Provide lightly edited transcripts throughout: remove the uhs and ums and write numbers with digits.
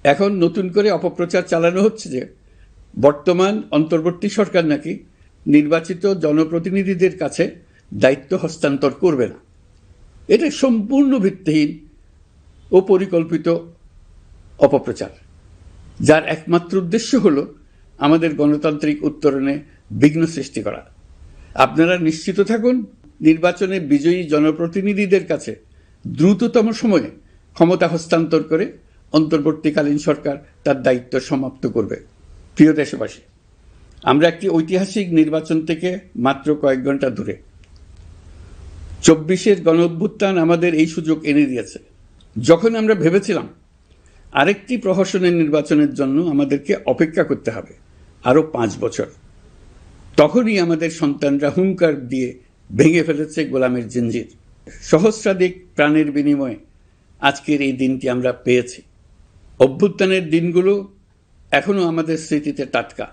এখন নতুন করে অপপ্রচার চালানো হচ্ছে যে বর্তমান অন্তর্বর্তী সরকার নাকি নির্বাচিত জনপ্রতিনিধিদের কাছে দায়িত্ব হস্তান্তর করবে না। এটা সম্পূর্ণ ভিত্তিহীন ও পরিকল্পিত অপপ্রচার, যার একমাত্র উদ্দেশ্য হল আমাদের গণতান্ত্রিক উত্তরণে বিঘ্ন সৃষ্টি করা। আপনারা নিশ্চিত থাকুন, নির্বাচনে বিজয়ী জনপ্রতিনিধিদের কাছে দ্রুততম সময়ে ক্ষমতা হস্তান্তর করে অন্তর্বর্তীকালীন সরকার তার দায়িত্ব সমাপ্ত করবে। প্রিয় দেশবাসী, আমরা একটি ঐতিহাসিক নির্বাচন থেকে মাত্র কয়েক ঘন্টা দূরে। ২৪-এর গণঅভ্যুত্থান আমাদের এই সুযোগ এনে দিয়েছে। যখন আমরা ভেবেছিলাম আরেকটি প্রহসনের নির্বাচনের জন্য আমাদেরকে অপেক্ষা করতে হবে আরও ৫ বছর, তখনই আমাদের সন্তানরা হুঙ্কার দিয়ে ভেঙে ফেলেছে গোলামের জিঞ্জির। সহস্রাধিক প্রাণের বিনিময়ে আজকের এই দিনটি আমরা পেয়েছি। অভ্যুত্থানের দিনগুলো এখনও আমাদের স্মৃতিতে টাটকা।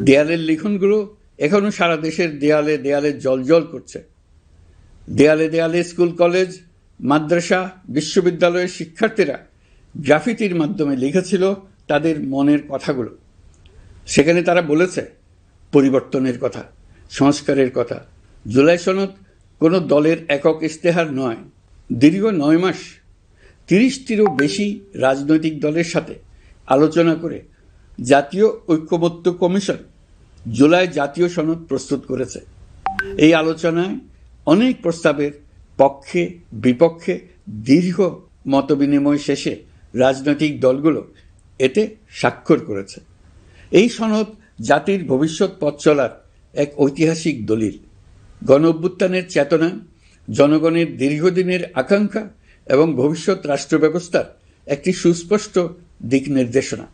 দেয়ালের লিখনগুলো এখনও সারা দেশের দেয়ালে দেয়ালে জলজল করছে। দেয়ালে দেয়ালে স্কুল, কলেজ, মাদ্রাসা, বিশ্ববিদ্যালয়ের শিক্ষার্থীরা গ্রাফিতির মাধ্যমে লিখেছিল তাদের মনের কথাগুলো। সেখানে তারা বলেছে পরিবর্তনের কথা, সংস্কারের কথা। জুলাই সনদ কোনো দলের একক ইশতেহার নয়। দীর্ঘ ৯ মাস ৩০টিরও বেশি রাজনৈতিক দলের সাথে আলোচনা করে জাতীয় ঐক্যমত্য কমিশন জুলাই জাতীয় সনদ প্রস্তুত করেছে। এই আলোচনায় অনেক প্রস্তাবের পক্ষে বিপক্ষে দীর্ঘ মতবিনিময় শেষে রাজনৈতিক দলগুলো এতে স্বাক্ষর করেছে। এই সনদ জাতির ভবিষ্যৎ পথ চলার এক ঐতিহাসিক দলিল, গণঅভ্যুত্থানের চেতনা, জনগণের দীর্ঘদিনের আকাঙ্ক্ষা এবং ভবিষ্যৎ রাষ্ট্র ব্যবস্থার একটি সুস্পষ্ট দিক নির্দেশনা।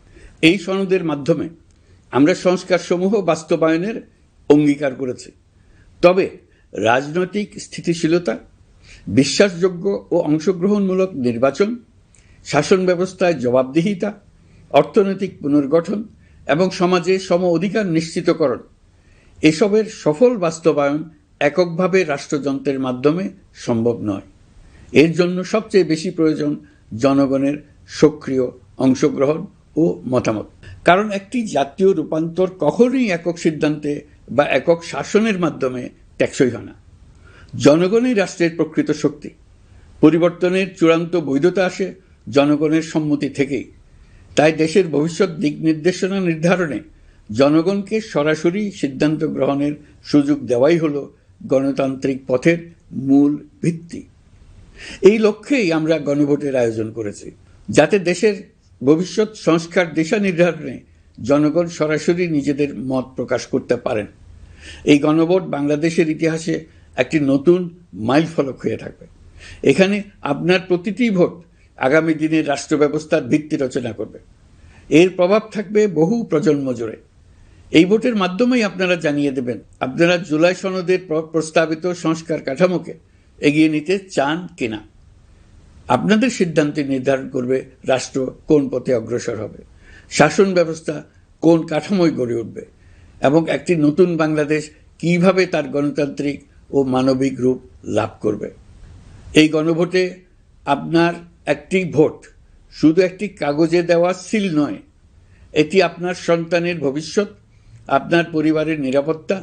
এই সনদের মাধ্যমে আমরা সংস্কারসমূহ বাস্তবায়নের অঙ্গীকার করেছি। তবে রাজনৈতিক স্থিতিশীলতা, বিশ্বাসযোগ্য ও অংশগ্রহণমূলক নির্বাচন, শাসন ব্যবস্থায় জবাবদিহিতা, অর্থনৈতিক পুনর্গঠন এবং সমাজে সম অধিকার নিশ্চিতকরণ, এসবের সফল বাস্তবায়ন এককভাবে রাষ্ট্রযন্ত্রের মাধ্যমে সম্ভব নয়। এর জন্য সবচেয়ে বেশি প্রয়োজন জনগণের সক্রিয় অংশগ্রহণ ও মতামত। কারণ একটি জাতীয় রূপান্তর কখনোই একক সিদ্ধান্তে বা একক শাসনের মাধ্যমে টেকসই হয় না। জনগণই রাষ্ট্রের প্রকৃত শক্তি। পরিবর্তনের চূড়ান্ত বৈধতা আসে জনগণের সম্মতি থেকেই। তাই দেশের ভবিষ্যৎ দিক নির্দেশনা নির্ধারণে জনগণকে সরাসরি সিদ্ধান্ত গ্রহণের সুযোগ দেওয়াই হল গণতান্ত্রিক পথের মূল ভিত্তি। এই লক্ষ্যেই আমরা গণভোটের আয়োজন করেছি, যাতে দেশের ভবিষ্যৎ সংস্কার দিশা নির্ধারণে জনগণ সরাসরি নিজেদের মত প্রকাশ করতে পারেন। এই গণভোট বাংলাদেশের ইতিহাসে একটি নতুন মাইলফলক হয়ে থাকবে। এখানে আপনার প্রতিটি ভোট আগামী দিনের রাষ্ট্র ব্যবস্থার ভিত্তি রচনা করবে। এর প্রভাব থাকবে বহু প্রজন্ম জুড়ে। এই ভোটের মাধ্যমেই আপনারা জানিয়ে দেবেন আপনারা জুলাই সনদের প্রস্তাবিত সংস্কার কাঠামোকে এগিয়ে নিতে চান কিনা। আপনাদের সিদ্ধান্তে নির্ধারণ করবে রাষ্ট্র কোন পথে অগ্রসর হবে, শাসন ব্যবস্থা কোন কাঠামোয় গড়ে উঠবে এবং একটি নতুন বাংলাদেশ কিভাবে তার গণতান্ত্রিক ও মানবিক রূপ লাভ করবে। এই গণভোটে আপনার একটি ভোট শুধু একটি কাগজে দেওয়া সিল নয়, এটি আপনার সন্তানের ভবিষ্যৎ, আপনার পরিবারের নিরাপত্তা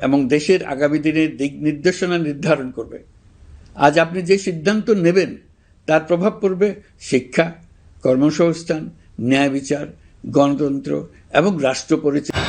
এবং দেশের আগামী দিনের দিক নির্দেশনা নির্ধারণ করবে। আজ আপনি যে সিদ্ধান্ত নেবেন তার প্রভাব পড়বে শিক্ষা, কর্মসংস্থান, ন্যায় বিচার, গণতন্ত্র এবং রাষ্ট্র পরিচালনা।